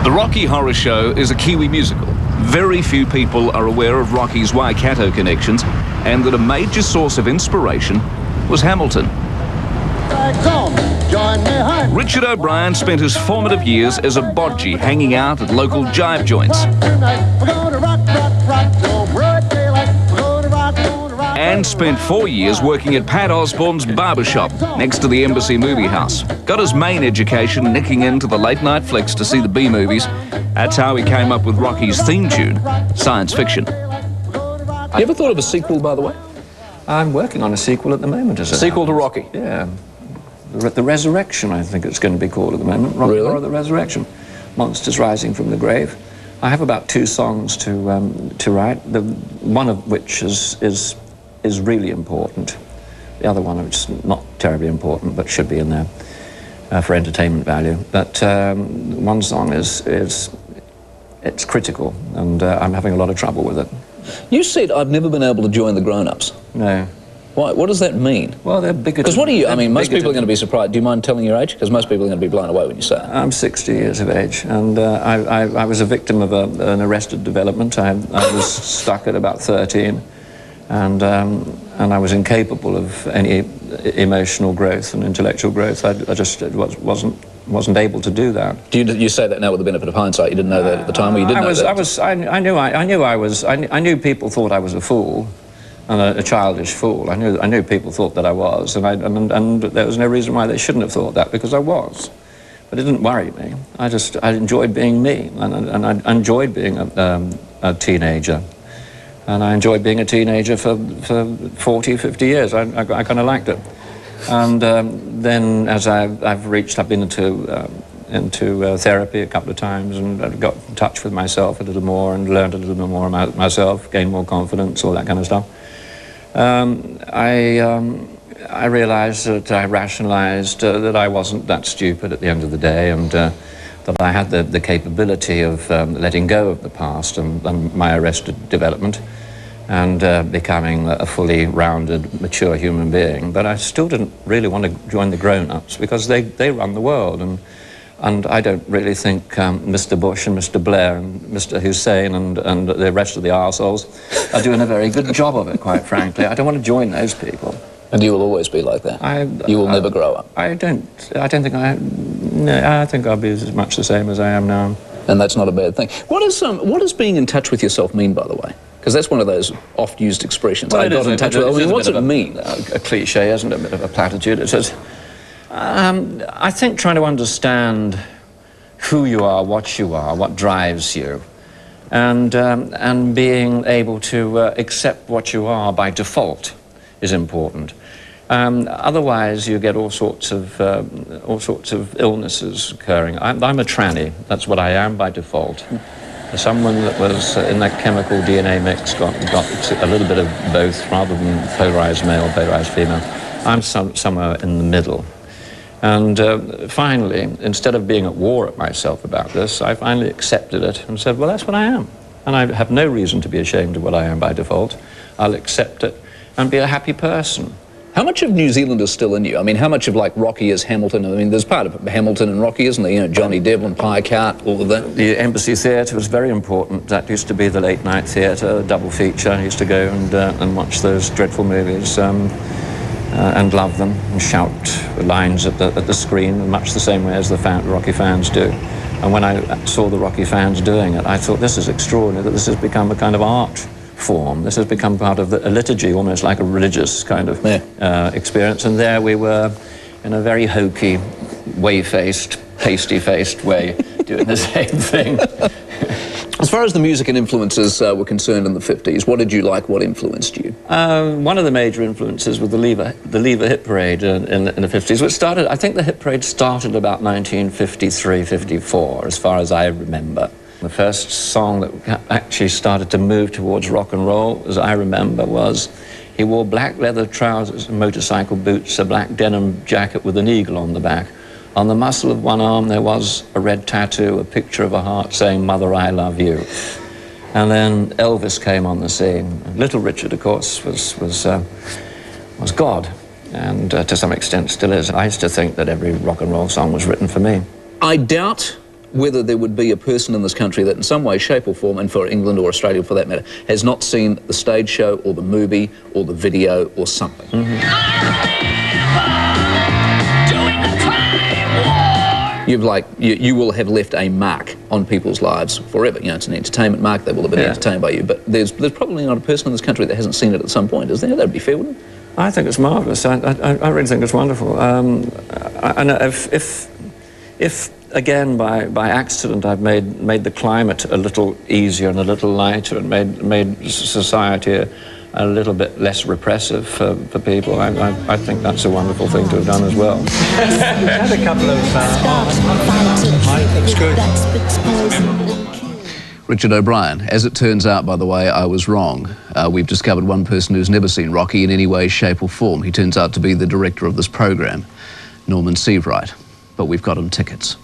The Rocky Horror Show is a Kiwi musical. Very few people are aware of Rocky's Waikato connections, and that a major source of inspiration was Hamilton. Richard O'Brien spent his formative years as a bodgie hanging out at local jive joints. And spent 4 years working at Pat Osborne's barbershop next to the Embassy Movie House. Got his main education nicking into the late night flicks to see the B-movies. That's how he came up with Rocky's theme tune, Science Fiction. You ever thought of a sequel, by the way? I'm working on a sequel at the moment. As a sequel to Rocky? Yeah. The Resurrection, I think it's going to be called at the moment. Rocky Really? Horror, The Resurrection. Monsters Rising from the Grave. I have about 2 songs to write, one of which is really important. The other one which is not terribly important, but should be in there for entertainment value. But one song it's critical, and I'm having a lot of trouble with it. You said I've never been able to join the grown-ups. No. Why? What does that mean? Well, they're bigoted. Because what are you? I mean, most people are going to be surprised. Do you mind telling your age? Because most people are going to be blown away when you say it. I'm 60 years of age, and I was a victim of an arrested development. I was stuck at about 13, and I was incapable of any emotional growth and intellectual growth. I just wasn't able to do that. Do you say that now with the benefit of hindsight? You didn't know that at the time, or you didn't know that? I knew people thought I was a fool. And a childish fool. I knew people thought that I was, and there was no reason why they shouldn't have thought that, because I was. But it didn't worry me. I enjoyed being me, and I enjoyed being a teenager. And I enjoyed being a teenager for 40, 50 years. I kind of liked it. And then as I've been into therapy a couple of times, and I've got in touch with myself a little more and learned a little bit more about myself, gained more confidence, all that kind of stuff. I realized that I rationalized that I wasn't that stupid at the end of the day, and that I had the capability of letting go of the past and my arrested development and becoming a fully rounded, mature human being. But I still didn't really want to join the grown-ups, because they run the world, and I don't really think Mr. Bush and Mr. Blair and Mr. Hussein and the rest of the arseholes are doing a very good job of it, quite frankly. I don't want to join those people. And you will always be like that? You will never grow up? I think I'll be as much the same as I am now. And that's not a bad thing. What does being in touch with yourself mean, by the way? Because that's one of those oft-used expressions. Well, I got in touch with. I mean, what's it mean? A cliche, isn't it? A bit of a platitude. It says, I think trying to understand who you are, what drives you, and being able to accept what you are by default is important. Otherwise, you get all sorts of illnesses occurring. I'm a tranny. That's what I am by default. Someone that was in that chemical DNA mix got a little bit of both, rather than polarized male, polarized female. I'm somewhere in the middle. And finally, instead of being at war at myself about this, I finally accepted it and said, well, that's what I am. And I have no reason to be ashamed of what I am by default. I'll accept it and be a happy person. How much of New Zealand is still in you? I mean, how much of, like, Rocky is Hamilton? I mean, there's part of Hamilton and Rocky, isn't there? You know, Johnny Devlin, Pie Cart, all of that. The Embassy Theatre was very important. That used to be the late-night theatre, double feature. I used to go and watch those dreadful movies and love them and shout lines at the screen, much the same way as the Rocky fans do. And when I saw the Rocky fans doing it, I thought, this is extraordinary, that this has become a kind of art form. This has become part of a liturgy, almost like a religious kind of experience. And there we were, in a very hokey, whey-faced, pasty-faced way, doing the same thing. As far as the music and influences were concerned in the 50s, what did you like? What influenced you? One of the major influences was the Lever Hit Parade in the 50s, which started, I think the Hit Parade started about 1953, 54, as far as I remember. The first song that actually started to move towards rock and roll, as I remember, was he wore black leather trousers and motorcycle boots, a black denim jacket with an eagle on the back. On the muscle of one arm there was a red tattoo, a picture of a heart saying, "Mother, I love you." And then Elvis came on the scene. Little Richard, of course, was God, and to some extent still is. I used to think that every rock and roll song was written for me. I doubt whether there would be a person in this country that in some way, shape or form, and for England or Australia for that matter, has not seen the stage show or the movie or the video or something. You will have left a mark on people's lives forever. You know, it's an entertainment mark. They will have been entertained by you. But there's probably not a person in this country that hasn't seen it at some point, is there? That'd be fair, wouldn't it? I think it's marvellous. I really think it's wonderful. And if again by accident I've made the climate a little easier and a little lighter and made society a little bit less repressive for people, I think that's a wonderful thing to have done as well. We've had a couple of Richard O'Brien. As it turns out, by the way, I was wrong. We've discovered one person who's never seen Rocky in any way, shape or form. He turns out to be the director of this program, Norman Seavright. But we've got him tickets.